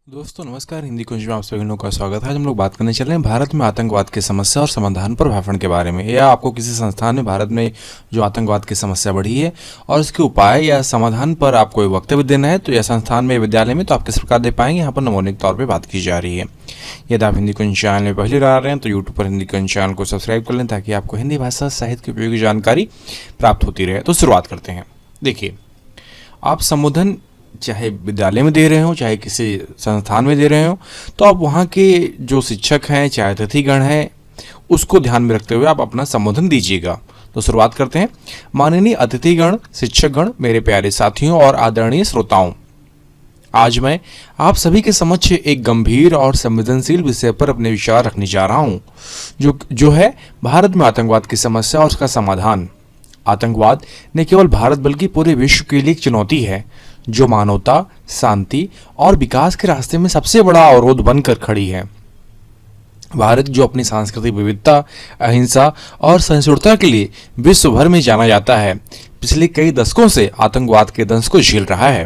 दोस्तों नमस्कार। हिंदी कुंज में आप सभी लोगों का स्वागत है। आज हम लोग बात करने चल रहे हैं भारत में आतंकवाद की समस्या और समाधान पर भाषण के बारे में। या आपको किसी संस्थान में भारत में जो आतंकवाद की समस्या बढ़ी है और उसके उपाय या समाधान पर आपको कोई वक्तव्य देना है तो यह संस्थान में विद्यालय में तो आप किस प्रकार दे पाएंगे, यहाँ पर नमूने के तौर पर बात की जा रही है। यदि आप हिंदी कुंज चैनल में पहली बार आ रहे हैं तो यूट्यूब पर हिंदी कुंज चैनल को सब्सक्राइब कर लें ताकि आपको हिंदी भाषा साहित्य की उपयोगी जानकारी प्राप्त होती रहे। तो शुरुआत करते हैं। देखिए, आप संबोधन चाहे विद्यालय में दे रहे हो चाहे किसी संस्थान में दे रहे हो तो आप वहाँ के जो शिक्षक हैं चाहे अतिथिगण हैं उसको ध्यान में रखते हुए आप अपना संबोधन दीजिएगा। तो शुरुआत करते हैं। माननीय अतिथिगण, शिक्षकगण, मेरे प्यारे साथियों और आदरणीय श्रोताओं, आज मैं आप सभी के समक्ष एक गंभीर और संवेदनशील विषय पर अपने विचार रखने जा रहा हूँ जो है भारत में आतंकवाद की समस्या और उसका समाधान। आतंकवाद न केवल भारत बल्कि पूरे विश्व के लिए एक चुनौती है जो मानवता, शांति और विकास के रास्ते में सबसे बड़ा अवरोध बनकर खड़ी है। भारत जो अपनी सांस्कृतिक विविधता, अहिंसा और सहिष्णुता के लिए विश्व भर में जाना जाता है, पिछले कई दशकों से आतंकवाद के दंश को झेल रहा है।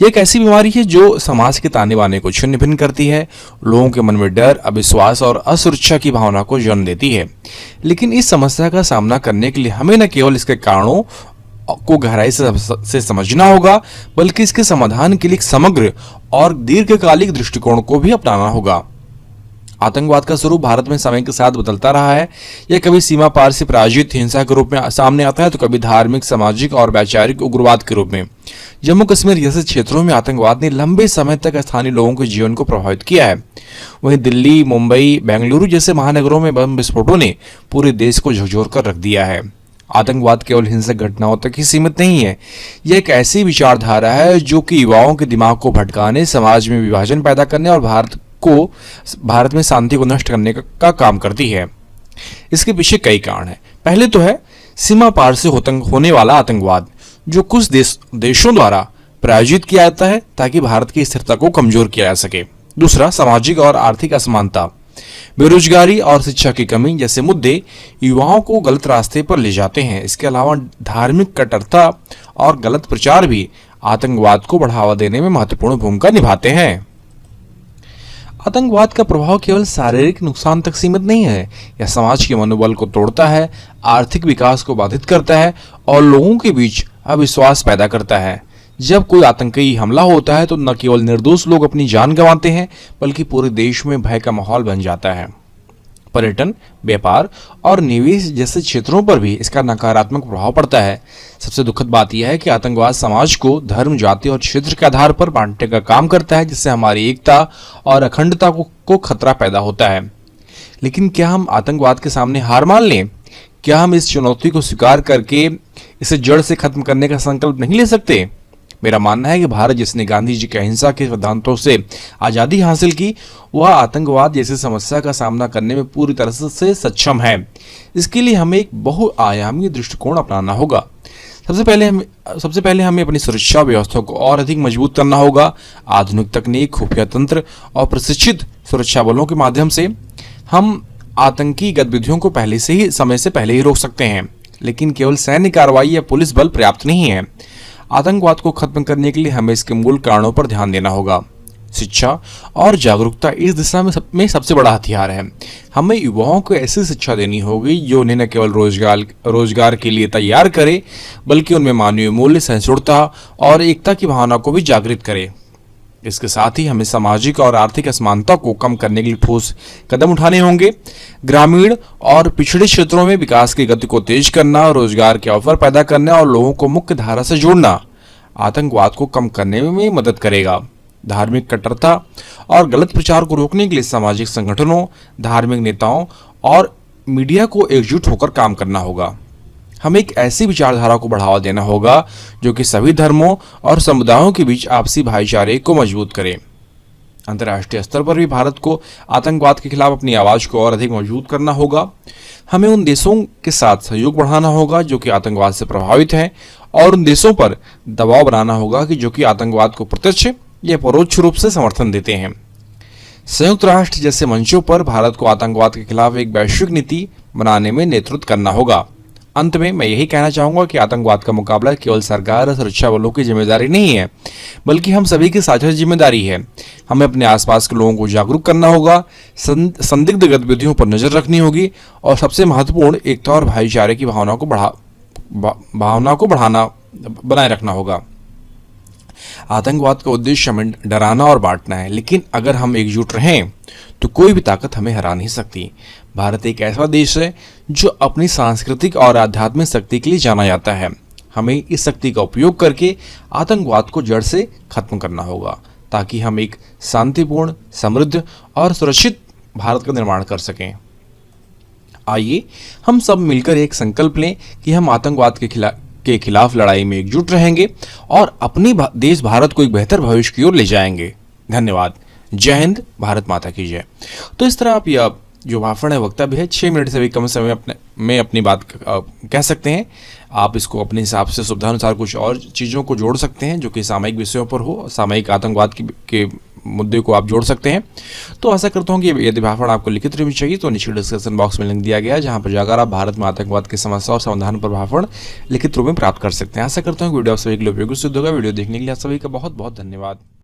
यह एक ऐसी बीमारी है जो समाज के ताने बाने को छिन्न भिन्न करती है, लोगों के मन में डर, अविश्वास और असुरक्षा की भावना को जन्म देती है। लेकिन इस समस्या का सामना करने के लिए हमें न केवल इसके कारणों को गहराई से समझना होगा बल्कि इसके समाधान के लिए एक समग्र और दीर्घकालिक दृष्टिकोण को भी अपनाना होगा। आतंकवाद का स्वरूप भारत में समय के साथ बदलता रहा है। यह कभी सीमा पार से प्रायोजित हिंसा के रूप में सामने आता है तो कभी धार्मिक, सामाजिक और वैचारिक उग्रवाद के रूप में। जम्मू कश्मीर जैसे क्षेत्रों में आतंकवाद ने लंबे समय तक स्थानीय लोगों के जीवन को प्रभावित किया है। वहीं दिल्ली, मुंबई, बेंगलुरु जैसे महानगरों में बम विस्फोटों ने पूरे देश को झकझोर कर रख दिया है। आतंकवाद केवल हिंसक घटनाओं तक ही सीमित नहीं है। यह एक ऐसी विचारधारा है जो कि युवाओं के दिमाग को भटकाने, समाज में विभाजन पैदा करने और भारत में शांति को नष्ट करने का काम करती है। इसके पीछे कई कारण हैं। पहले तो है सीमा पार से होने वाला आतंकवाद जो कुछ देशों द्वारा प्रायोजित किया जाता है ताकि भारत की स्थिरता को कमजोर किया जा सके। दूसरा, सामाजिक और आर्थिक असमानता, बेरोजगारी और शिक्षा की कमी जैसे मुद्दे युवाओं को गलत रास्ते पर ले जाते हैं। इसके अलावा धार्मिक कट्टरता और गलत प्रचार भी आतंकवाद को बढ़ावा देने में महत्वपूर्ण भूमिका निभाते हैं। आतंकवाद का प्रभाव केवल शारीरिक नुकसान तक सीमित नहीं है। यह समाज के मनोबल को तोड़ता है, आर्थिक विकास को बाधित करता है और लोगों के बीच अविश्वास पैदा करता है। जब कोई आतंकी हमला होता है तो न केवल निर्दोष लोग अपनी जान गंवाते हैं बल्कि पूरे देश में भय का माहौल बन जाता है। पर्यटन, व्यापार और निवेश जैसे क्षेत्रों पर भी इसका नकारात्मक प्रभाव पड़ता है। सबसे दुखद बात यह है कि आतंकवाद समाज को धर्म, जाति और क्षेत्र के आधार पर बांटने का काम करता है, जिससे हमारी एकता और अखंडता को खतरा पैदा होता है। लेकिन क्या हम आतंकवाद के सामने हार मान लें? क्या हम इस चुनौती को स्वीकार करके इसे जड़ से खत्म करने का संकल्प नहीं ले सकते? मेरा मानना है कि भारत जिसने गांधी जी के अहिंसा के सिद्धांतों से आज़ादी हासिल की, वह आतंकवाद जैसी समस्या का सामना करने में पूरी तरह से सक्षम है। इसके लिए हमें एक बहुआयामी दृष्टिकोण अपनाना होगा। सबसे पहले हमें अपनी सुरक्षा व्यवस्था को और अधिक मजबूत करना होगा। आधुनिक तकनीक, खुफिया तंत्र और प्रशिक्षित सुरक्षा बलों के माध्यम से हम आतंकी गतिविधियों को समय से पहले ही रोक सकते हैं। लेकिन केवल सैन्य कार्रवाई या पुलिस बल पर्याप्त नहीं है। आतंकवाद को खत्म करने के लिए हमें इसके मूल कारणों पर ध्यान देना होगा। शिक्षा और जागरूकता इस दिशा में सबसे बड़ा हथियार है। हमें युवाओं को ऐसी शिक्षा देनी होगी जो उन्हें न केवल रोजगार के लिए तैयार करे बल्कि उनमें मानवीय मूल्य, सहिष्णुता और एकता की भावना को भी जागृत करे। इसके साथ ही हमें सामाजिक और आर्थिक असमानता को कम करने के लिए ठोस कदम उठाने होंगे। ग्रामीण और पिछड़े क्षेत्रों में विकास की गति को तेज करना, रोजगार के अवसर पैदा करना और लोगों को मुख्य धारा से जोड़ना आतंकवाद को कम करने में मदद करेगा। धार्मिक कट्टरता और गलत प्रचार को रोकने के लिए सामाजिक संगठनों, धार्मिक नेताओं और मीडिया को एकजुट होकर काम करना होगा। हमें एक ऐसी विचारधारा को बढ़ावा देना होगा जो कि सभी धर्मों और समुदायों के बीच आपसी भाईचारे को मजबूत करे। अंतर्राष्ट्रीय स्तर पर भी भारत को आतंकवाद के खिलाफ अपनी आवाज को और अधिक मजबूत करना होगा। हमें उन देशों के साथ सहयोग बढ़ाना होगा जो कि आतंकवाद से प्रभावित हैं और उन देशों पर दबाव बनाना होगा कि जो कि आतंकवाद को प्रत्यक्ष या परोक्ष रूप से समर्थन देते हैं। संयुक्त राष्ट्र जैसे मंचों पर भारत को आतंकवाद के खिलाफ एक वैश्विक नीति बनाने में नेतृत्व करना होगा। अंत में मैं यही कहना चाहूँगा कि आतंकवाद का मुकाबला केवल सरकार और सुरक्षा बलों की जिम्मेदारी नहीं है, बल्कि हम सभी की साझा जिम्मेदारी है। हमें अपने आसपास के लोगों को जागरूक करना होगा, संदिग्ध गतिविधियों पर नजर रखनी होगी और सबसे महत्वपूर्ण एकता और भाईचारे की भावना को बनाए रखना होगा। आतंकवाद का उद्देश्य हमें डराना और बांटना है, लेकिन अगर हम एकजुट रहें तो कोई भी ताकत हमें हरा नहीं सकती। भारत एक ऐसा देश है जो अपनी सांस्कृतिक और आध्यात्मिक शक्ति के लिए जाना जाता है। हमें इस शक्ति का उपयोग करके आतंकवाद को जड़ से खत्म करना होगा, ताकि हम एक शांतिपूर्ण, समृद्ध और सुरक्षित भारत का निर्माण कर सकें। आइए हम सब मिलकर एक संकल्प लें कि हम आतंकवाद के खिलाफ लड़ाई में एकजुट रहेंगे और अपनी देश भारत को एक बेहतर भविष्य की ओर ले जाएंगे। धन्यवाद। जय हिंद, भारत माता की जय। तो इस तरह आप यह जो भाषण है, वक्तव्य है, 6 मिनट से भी कम समय में अपनी बात कह सकते हैं। आप इसको अपने हिसाब से सुविधानुसार कुछ और चीज़ों को जोड़ सकते हैं जो कि सामयिक विषयों पर हो, सामयिक आतंकवाद के मुद्दे को आप जोड़ सकते हैं। तो आशा करता हूँ कि यदि भाषण आपको लिखित रूप में चाहिए तो नीचे डिस्क्रिप्शन बॉक्स में लिंक दिया गया है, जहाँ पर जाकर आप भारत में आतंकवाद की समस्या और समाधान पर भाषण लिखित रूप में प्राप्त कर सकते हैं। आशा करता हूँ वीडियो आप सभी के लिए उपयोगी सिद्ध होगा। वीडियो देखने के लिए आप सभी का बहुत बहुत धन्यवाद।